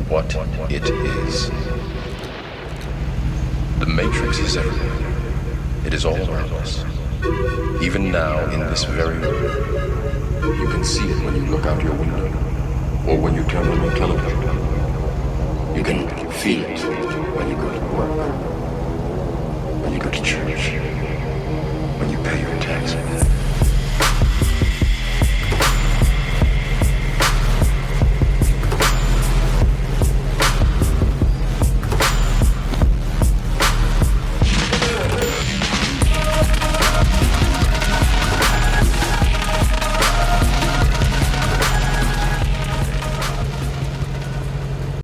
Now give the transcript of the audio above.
what it is. The Matrix is everywhere. It is all around us. Even now, in this very room, you can see it when you look out your window, or when you turn on your television. You can feel it when you go to work, when you go to church.